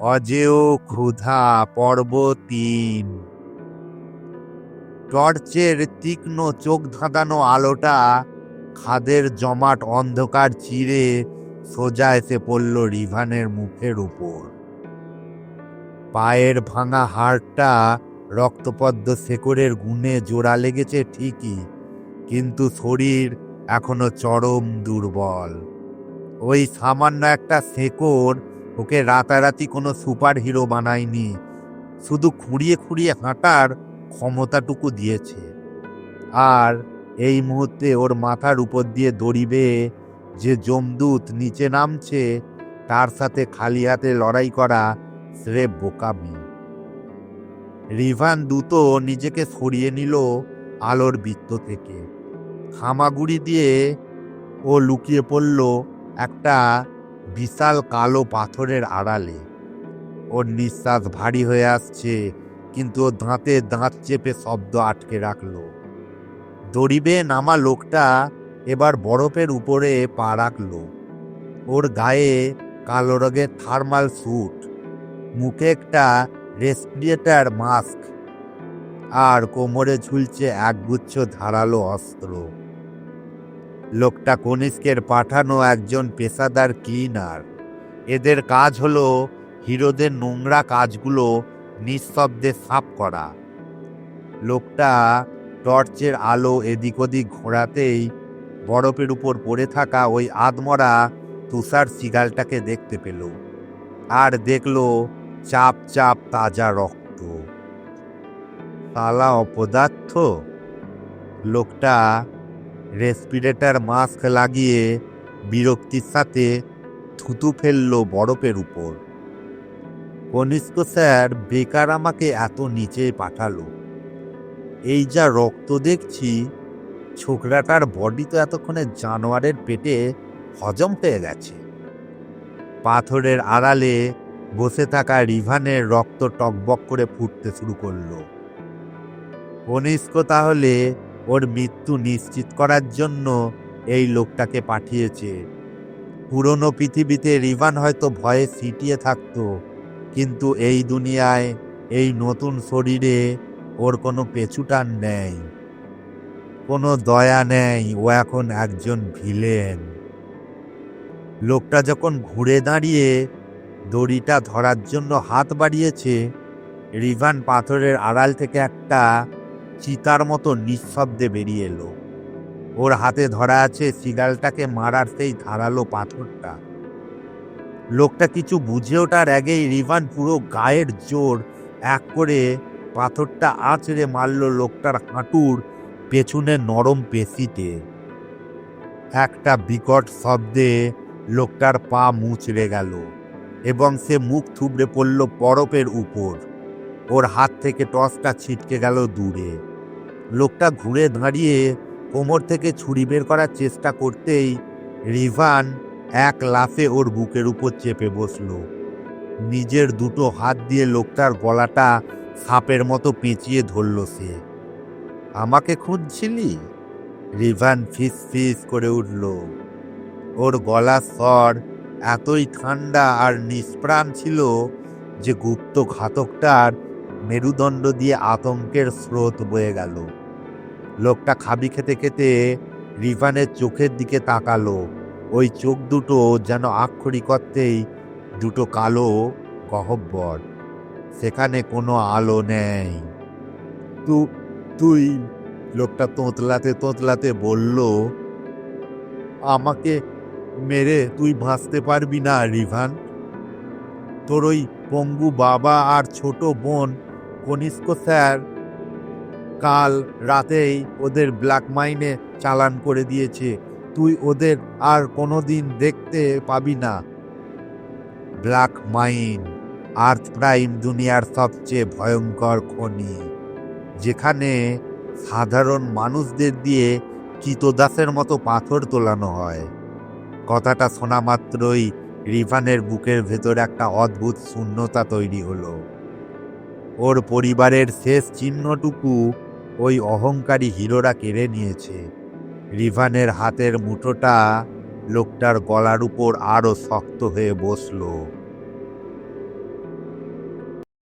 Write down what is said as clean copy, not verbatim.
অজেয় ক্ষুধা পর্ব ৩। টর্চের তীক্ষ্ণ চোখ ধাঁধানো আলোটা খাদের জমাট অন্ধকার চিরে সোজা এসে পড়ল রিভানের মুখের উপর। পায়ের ভাঙা হাড়টা রক্তপদ্ম শেকড়ের গুণে জোড়া লেগেছে ঠিকই, কিন্তু শরীর এখনো চরম দুর্বল। ওই সামান্য একটা শেকড় ওকে রাতারাতি কোনো সুপার হিরো বানায়নি, শুধু খুঁড়িয়ে খুঁড়িয়ে হাঁটার ক্ষমতাটুকু দিয়েছে। আর এই মুহূর্তে ওর মাথার উপর দিয়ে দড়ি বেয়ে যে যমদূত নিচে নামছে, তার সাথে খালি হাতে লড়াই করা স্রেফ বোকামি। রিভান দ্রুত নিজেকে সরিয়ে নিল আলোর বৃত্ত থেকে। হামাগুড়ি দিয়ে ও লুকিয়ে পড়ল একটা বিশাল কালো পাথরের আড়ালে। ওর নিঃশ্বাস ভারী হয়ে আসছে, কিন্তু ও দাঁতে দাঁত চেপে শব্দ আটকে রাখল। দড়ি বেয়ে নামা লোকটা এবার বরফের উপরে পা রাখল। ওর গায়ে কালো রঙের থার্মাল স্যুট, মুখে একটা রেসপিরেটর মাস্ক, আর কোমরে ঝুলছে একগুচ্ছ ধারালো অস্ত্র। লোকটা কনিষ্কের পাঠানো একজন পেশাদার ক্লিনার। এদের কাজ হলো হিরোদের নোংরা কাজগুলো নিঃশব্দে সাফ করা। লোকটা টর্চের আলো এদিক ওদিক ঘোরাতেই বরফের উপর পড়ে থাকা ওই আধমরা তুষার সিগালটাকে দেখতে পেল, আর দেখল চাপ চাপ তাজা রক্ত। শালা অপদার্থ! লোকটা রেসপিরেটর মাস্ক লাগিয়ে বিরক্তির সাথে থুতু ফেললো বরফের উপর। কনিষ্ক স্যার বেকার আমাকে এত নিচে পাঠালো। এই যা রক্ত দেখছি, ছোকরাটার বডি তো এতক্ষণে জানোয়ারের পেটে হজম হয়ে গেছে। পাথরের আড়ালে বসে থাকা রিভানের রক্ত টকবক করে ফুটতে শুরু করলো। কনিষ্ক তাহলে ওর মৃত্যু নিশ্চিত করার জন্য এই লোকটাকে পাঠিয়েছে। পুরনো পৃথিবীতে রিভান হয়তো ভয়ে সিটিয়ে থাকতো, কিন্তু এই দুনিয়ায় এই নতুন শরীরে ওর কোনো পেছুটান নেই, কোনো দয়া নেই। ও এখন একজন ভিলেন। লোকটা যখন ঘুরে দাঁড়িয়ে দড়িটা ধরার জন্য হাত বাড়িয়েছে, রিভান পাথরের আড়াল থেকে একটা চিতার মতো নিঃশব্দে বেরিয়ে এলো। ওর হাতে ধরা আছে সিগালটাকে মারার সেই ধারালো পাথরটা। লোকটা কিছু বুঝে ওঠার আগেই রিভান পুরো গায়ের জোর এক করে পাথরটা আঁচড়ে মারল লোকটার হাঁটুর পেছনে নরম পেশিতে। একটা বিকট শব্দে লোকটার পা মুচড়ে গেল এবং সে মুখ থুবড়ে পড়ল বরফের উপর। ওর হাত থেকে টর্চটা ছিটকে গেল দূরে। লোকটা ঘুরে দাঁড়িয়ে কোমর থেকে ছুরি বের করার চেষ্টা করতেই রিভান এক লাফে ওর বুকের উপর চেপে বসল। নিজের দুটো হাত দিয়ে লোকটার গলাটা সাপের মতো পেঁচিয়ে ধরল সে। আমাকে খুঁজছিলি? রিভান ফিস ফিস করে উঠল। ওর গলার স্বর এতই ঠান্ডা আর নিষ্প্রাণ ছিল যে গুপ্ত ঘাতকটার মেরুদণ্ড দিয়ে আতঙ্কের স্রোত বয়ে গেল। লোকটা খাবি খেতে খেতে রিভানের চোখের দিকে তাকালো। ওই চোখ দুটো যেন আক্ষরিক অর্থেই দুটো কালো গহ্বর, সেখানে কোনো আলো নেই। তুই লোকটা তোতলাতে তোতলাতে বলল, আমাকে মেরে তুই বাঁচতে পারবি না রিভান। তোর ওই পঙ্গু বাবা আর ছোট বোন কনিষ্ক স্যার কাল রাতেই ওদের ব্ল্যাক মাইনে চালান করে দিয়েছে। তুই ওদের আর কোনোদিন দেখতে পাবি না। ব্ল্যাক মাইন আর্থ প্রাইম দুনিয়ার সবচেয়ে ভয়ঙ্কর খনি, যেখানে সাধারণ মানুষদের দিয়ে চিতদাসের মতো পাথর তোলানো হয়। কথাটা শোনা মাত্রই রিভানের বুকের ভেতর একটা অদ্ভুত শূন্যতা তৈরি হলো। ওর পরিবারের শেষ চিহ্নটুকু ওই অহংকারী হিরোরা কেড়ে নিয়েছে। রিভানের হাতের মুঠোটা লোকটার গলার উপর আরো শক্ত হয়ে বসলো।